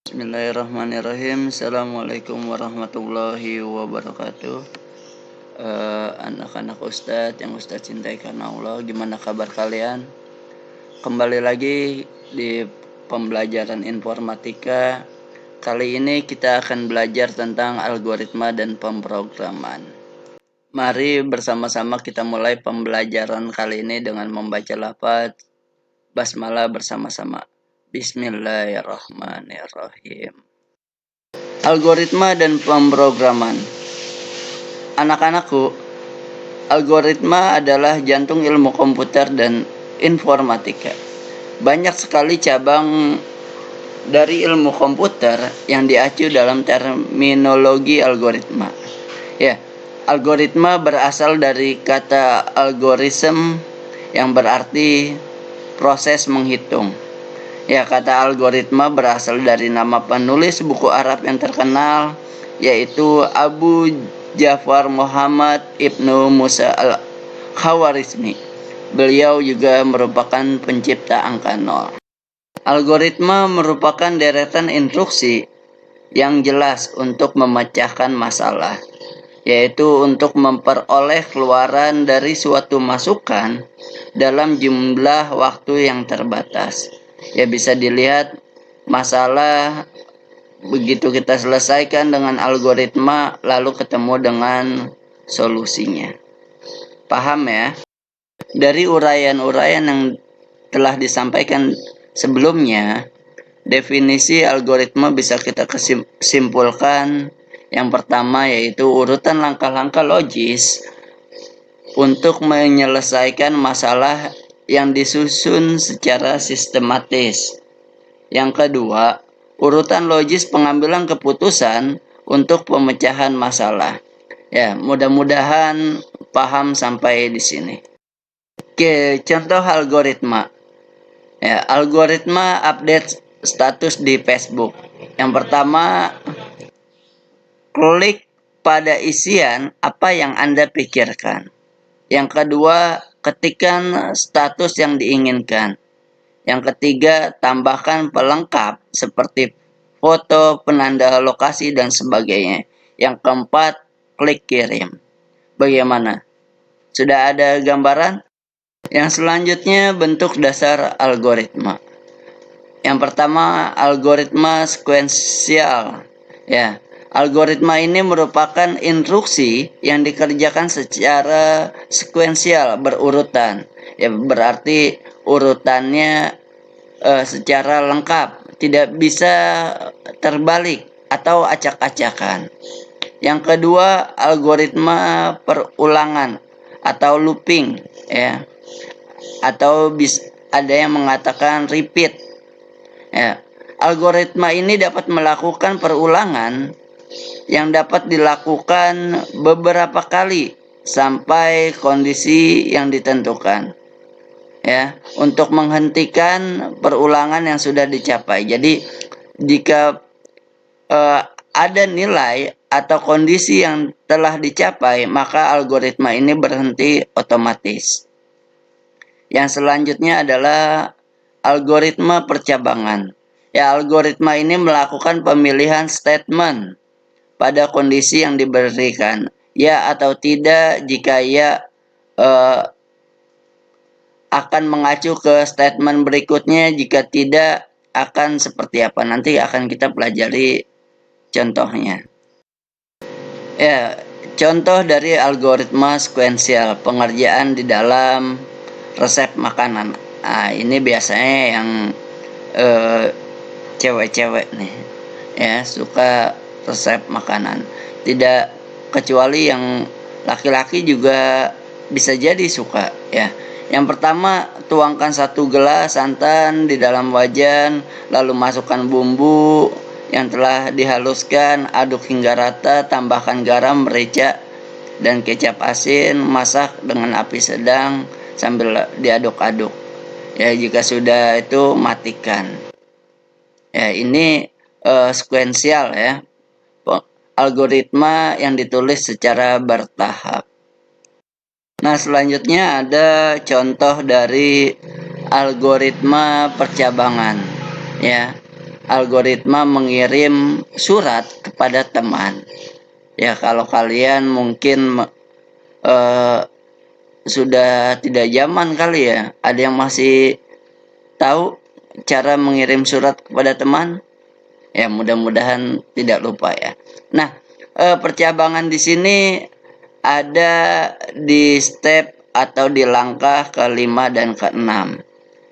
Bismillahirrahmanirrahim. Assalamualaikum warahmatullahi wabarakatuh. Anak-anak Ustadz yang Ustadz cintai karena Allah, gimana kabar kalian? Kembali lagi di pembelajaran informatika. Kali ini kita akan belajar tentang algoritma dan pemrograman. Mari bersama-sama kita mulai pembelajaran kali ini dengan membaca lafaz basmalah bersama-sama. Bismillahirrahmanirrahim. Algoritma dan pemrograman. Anak-anakku, algoritma adalah jantung ilmu komputer dan informatika. Banyak sekali cabang dari ilmu komputer yang diacu dalam terminologi algoritma. Ya, algoritma berasal dari kata algorithm yang berarti proses menghitung. Ya, kata algoritma berasal dari nama penulis buku Arab yang terkenal, yaitu Abu Ja'far Muhammad Ibnu Musa al-Khawarizmi. Beliau juga merupakan pencipta angka 0. Algoritma merupakan deretan instruksi yang jelas untuk memecahkan masalah, yaitu untuk memperoleh keluaran dari suatu masukan dalam jumlah waktu yang terbatas. Ya, bisa dilihat masalah begitu kita selesaikan dengan algoritma lalu ketemu dengan solusinya. Paham ya? Dari uraian-uraian yang telah disampaikan sebelumnya, definisi algoritma bisa kita simpulkan. Yang pertama yaitu urutan langkah-langkah logis untuk menyelesaikan masalah yang disusun secara sistematis. Yang kedua, urutan logis pengambilan keputusan untuk pemecahan masalah. Ya, mudah-mudahan paham sampai di sini. Oke, contoh algoritma. Ya, algoritma update status di Facebook. Yang pertama, klik pada isian apa yang Anda pikirkan. Yang kedua, ketikkan status yang diinginkan. Yang ketiga, tambahkan pelengkap seperti foto, penanda lokasi, dan sebagainya. Yang keempat, klik kirim. Bagaimana? Sudah ada gambaran? Yang selanjutnya, bentuk dasar algoritma. Yang pertama, algoritma sekuensial. Ya, algoritma ini merupakan instruksi yang dikerjakan secara sekuensial, berurutan. Ya, berarti urutannya secara lengkap, tidak bisa terbalik atau acak-acakan. Yang kedua, algoritma perulangan atau looping, ya, atau ada yang mengatakan repeat. Ya, algoritma ini dapat melakukan perulangan yang dapat dilakukan beberapa kali sampai kondisi yang ditentukan. Ya, untuk menghentikan perulangan yang sudah dicapai. Jadi jika ada nilai atau kondisi yang telah dicapai, maka algoritma ini berhenti otomatis. Yang selanjutnya adalah algoritma percabangan. Ya, algoritma ini melakukan pemilihan statement pada kondisi yang diberikan, ya atau tidak. Jika ya, akan mengacu ke statement berikutnya, jika tidak akan seperti apa. Nanti akan kita pelajari contohnya. Ya, contoh dari algoritma sekuensial, pengerjaan di dalam resep makanan. Nah, ini biasanya yang cewek-cewek nih, ya, suka resep makanan. Tidak kecuali yang laki-laki juga bisa jadi suka, ya. Yang pertama, tuangkan 1 gelas santan di dalam wajan, lalu masukkan bumbu yang telah dihaluskan, aduk hingga rata, tambahkan garam, merica, dan kecap asin, masak dengan api sedang sambil diaduk-aduk. Ya, jika sudah itu matikan. Ya, ini sekuensial, ya. Algoritma yang ditulis secara bertahap. Nah, selanjutnya ada contoh dari algoritma percabangan, ya. algoritma mengirim surat kepada teman. Ya, kalau kalian mungkin sudah tidak zaman kali ya, ada yang masih tahu cara mengirim surat kepada teman? Ya, mudah-mudahan tidak lupa ya. Nah, percabangan di sini ada di step atau di langkah ke-5 dan ke-6.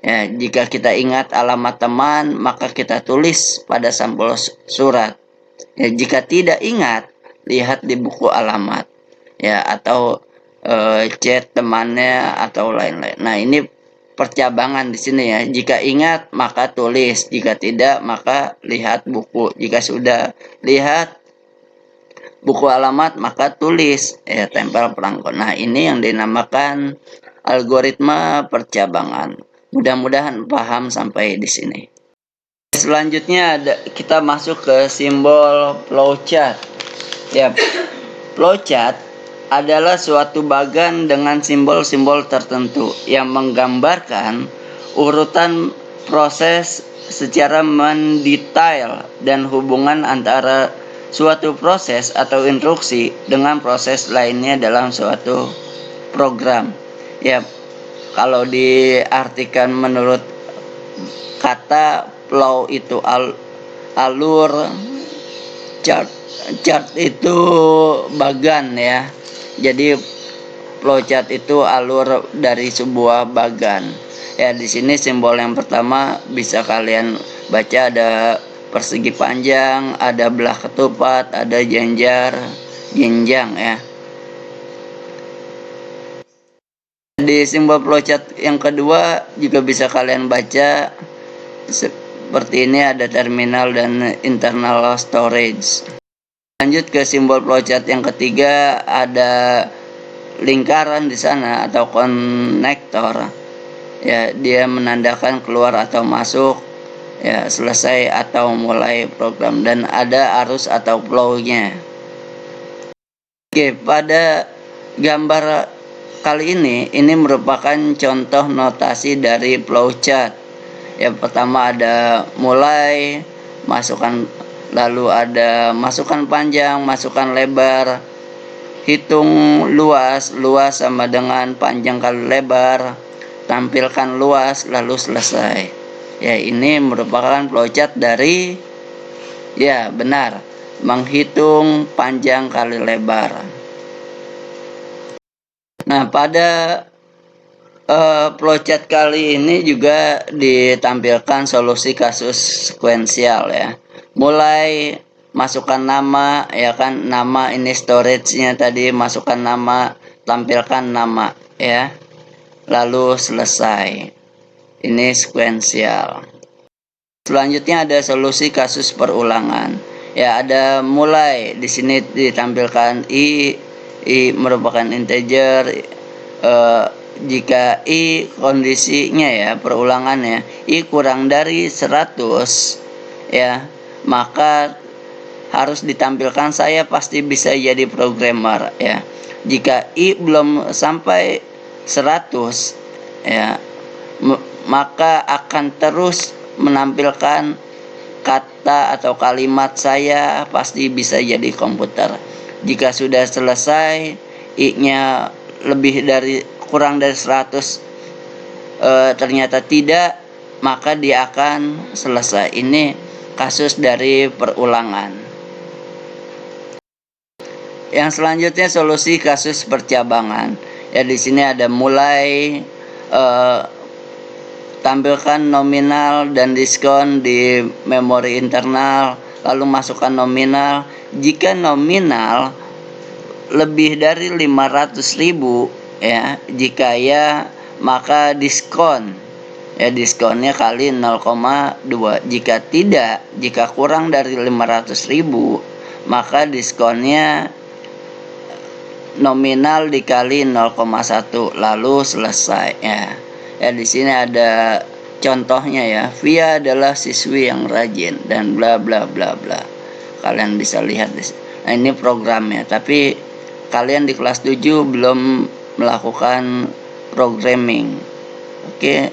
Ya, jika kita ingat alamat teman, maka kita tulis pada sampul surat. Ya, jika tidak ingat, lihat di buku alamat. Ya, atau chat temannya atau lain-lain. Nah, ini percabangan di sini ya. Jika ingat, maka tulis. Jika tidak, maka lihat buku. Jika sudah lihat buku alamat, maka tulis. Ya, tempel perangko. Nah, ini yang dinamakan algoritma percabangan. Mudah-mudahan paham sampai di sini. Selanjutnya kita masuk ke simbol flowchart. Ya, flowchart adalah suatu bagan dengan simbol-simbol tertentu yang menggambarkan urutan proses secara mendetail dan hubungan antara suatu proses atau instruksi dengan proses lainnya dalam suatu program. Ya, kalau diartikan menurut kata flow itu alur, chart itu bagan ya. Jadi flowchart itu alur dari sebuah bagan. Ya, di sini simbol yang pertama bisa kalian baca, ada persegi panjang, ada belah ketupat, ada jenjang ya. Di simbol flowchart yang kedua juga bisa kalian baca seperti ini, ada terminal dan internal storage. Lanjut ke simbol flowchart yang ketiga, ada lingkaran di sana atau konektor. Ya, dia menandakan keluar atau masuk, ya, selesai atau mulai program, dan ada arus atau flow-nya. Oke, pada gambar kali ini merupakan contoh notasi dari flowchart. Yang pertama ada mulai, masukkan, lalu ada masukkan panjang, masukkan lebar, hitung luas sama dengan panjang kali lebar, tampilkan luas, lalu selesai. Ya, ini merupakan flowchart dari, ya benar, menghitung panjang kali lebar. Nah, pada flowchart kali ini juga ditampilkan solusi kasus sekuensial ya. Mulai masukkan nama, ya kan, nama ini storage-nya tadi, masukkan nama, tampilkan nama ya. Lalu selesai. Ini sekuensial. Selanjutnya ada solusi kasus perulangan. Ya, ada mulai, di sini ditampilkan i merupakan integer. Jika i kondisinya ya, perulangannya i kurang dari 100 ya, maka harus ditampilkan saya pasti bisa jadi programmer ya. Jika i belum sampai 100 ya, maka akan terus menampilkan kata atau kalimat saya pasti bisa jadi komputer. Jika sudah selesai, i-nya lebih dari kurang dari 100 ternyata tidak, maka dia akan selesai. Ini kasus dari perulangan. Yang selanjutnya solusi kasus percabangan. Ya, di sini ada mulai, tampilkan nominal dan diskon di memori internal, lalu masukkan nominal. Jika nominal lebih dari 500.000 ya, jika ya maka diskon. Ya, diskonnya kali 0,2. Jika tidak, jika kurang dari 500.000, maka diskonnya nominal dikali 0,1 lalu selesai ya. Ya, di sini ada contohnya ya. Via adalah siswi yang rajin dan bla bla bla bla. Kalian bisa lihat di sini. Nah, ini programnya, tapi kalian di kelas 7 belum melakukan programming. Oke.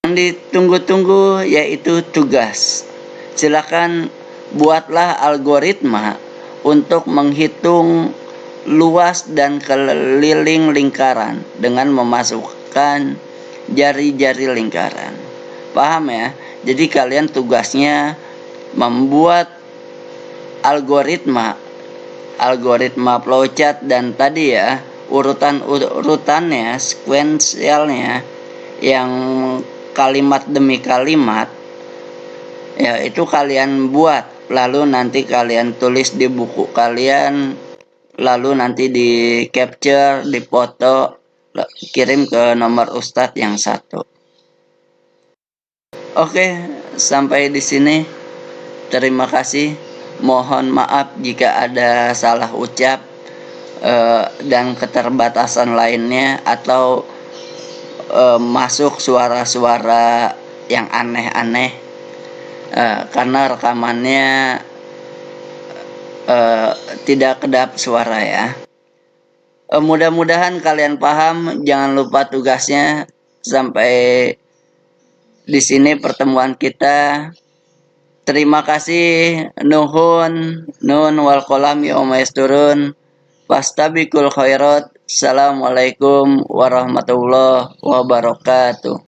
Yang ditunggu-tunggu yaitu tugas. Silakan buatlah algoritma untuk menghitung luas dan keliling lingkaran dengan memasukkan jari-jari lingkaran. Paham ya? Jadi kalian tugasnya membuat algoritma flowchart dan tadi ya urutannya, sekuensialnya yang kalimat demi kalimat ya itu kalian buat, lalu nanti kalian tulis di buku kalian, lalu nanti di capture, dipoto, kirim ke nomor ustadz yang satu. Oke, sampai di sini. Terima kasih. Mohon maaf jika ada salah ucap dan keterbatasan lainnya atau masuk suara-suara yang aneh-aneh karena rekamannya tidak kedap suara ya. Mudah-mudahan kalian paham. Jangan lupa tugasnya. Sampai di sini pertemuan kita. Terima kasih. Nuhun wal qalam yauma yasturun. Fastabiqul khairat. Assalamualaikum warahmatullahi wabarakatuh.